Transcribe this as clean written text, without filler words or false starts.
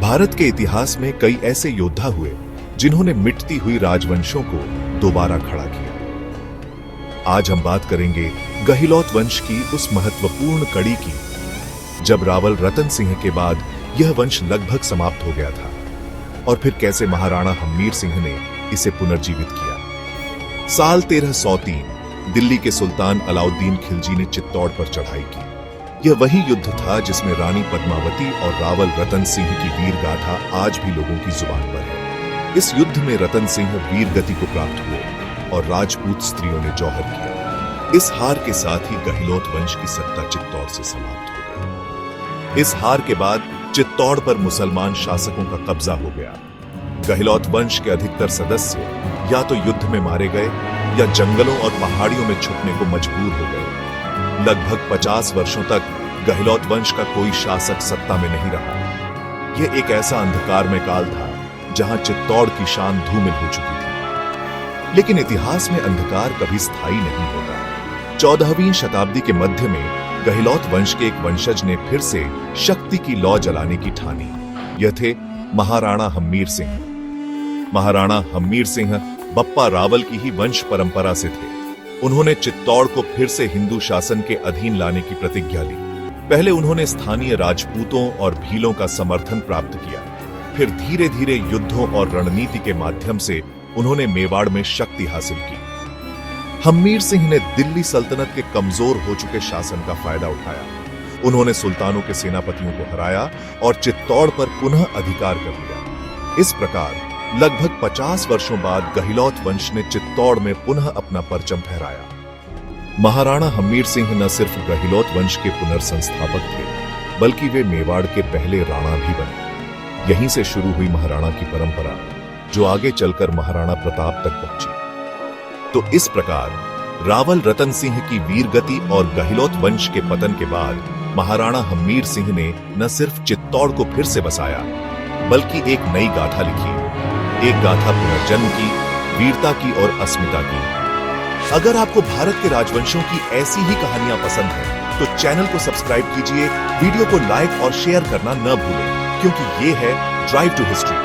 भारत के इतिहास में कई ऐसे योद्धा हुए जिन्होंने मिटती हुई राजवंशों को दोबारा खड़ा किया। आज हम बात करेंगे गहलोत वंश की उस महत्वपूर्ण कड़ी की जब रावल रतन सिंह के बाद यह वंश लगभग समाप्त हो गया था और फिर कैसे महाराणा हम्मीर सिंह ने इसे पुनर्जीवित किया। साल 1303 दिल्ली के सुल्तान अलाउद्दीन खिलजी ने चित्तौड़ पर चढ़ाई की। यह वही युद्ध था जिसमें रानी पद्मावती और रावल रतन सिंह की वीर गाथा आज भी लोगों की जुबान पर है। इस युद्ध में रतन सिंह वीर गति को प्राप्त हुए और राजपूत स्त्रियों ने जौहर किया। इस हार के साथ ही गहलोत वंश की सत्ता चित्तौड़ से समाप्त हो गई। इस हार के बाद चित्तौड़ पर मुसलमान शासकों का कब्जा हो गया। गहलोत वंश के अधिकतर सदस्य या तो युद्ध में मारे गए या जंगलों और पहाड़ियों में छुपने को मजबूर हो गए। लगभग 50 वर्षों तक गहलोत वंश का कोई शासक सत्ता में नहीं रहा। यह एक ऐसा अंधकारमय काल था जहां चित्तौड़ की शान धूमिल हो चुकी थी। लेकिन इतिहास में अंधकार कभी स्थायी नहीं होता। 14वीं शताब्दी के मध्य में गहलोत वंश के एक वंशज ने फिर से शक्ति की लौ जलाने की ठानी। यह थे महाराणा हम्मीर सिंह। महाराणा हम्मीर सिंह बप्पा रावल की ही वंश परंपरा से थे। उन्होंने चित्तौड़ को फिर से हिंदू शासन के अधीन लाने की प्रतिज्ञा ली। पहले उन्होंने स्थानीय राजपूतों और भीलों का समर्थन प्राप्त किया। फिर धीरे धीरे युद्धों और रणनीति के माध्यम से उन्होंने मेवाड़ में शक्ति हासिल की। हम्मीर सिंह ने दिल्ली सल्तनत के कमजोर हो चुके शासन का फायदा उठाया। उन्होंने सुल्तानों के सेनापतियों को हराया और चित्तौड़ पर पुनः अधिकार कर लिया। इस प्रकार लगभग 50 वर्षों बाद गहलोत वंश ने चित्तौड़ में पुनः अपना परचम फहराया। महाराणा हम्मीर सिंह न सिर्फ गहलोत वंश के पुनर्संस्थापक थे, बल्कि वे मेवाड़ के पहले राणा भी बने। यहीं से शुरू हुई महाराणा की परंपरा, जो आगे चलकर महाराणा प्रताप तक पहुंची। तो इस प्रकार रावल रतन सिंह की वीर गति और गहलोत वंश के पतन के बाद महाराणा हम्मीर सिंह ने न सिर्फ चित्तौड़ को फिर से बसाया, बल्कि एक नई गाथा लिखी। एक गाथा पुनर्जन्म की, वीरता की और अस्मिता की। अगर आपको भारत के राजवंशों की ऐसी ही कहानियां पसंद हैं, तो चैनल को सब्सक्राइब कीजिए, वीडियो को लाइक और शेयर करना न भूलें, क्योंकि ये है ड्राइव टू हिस्ट्री।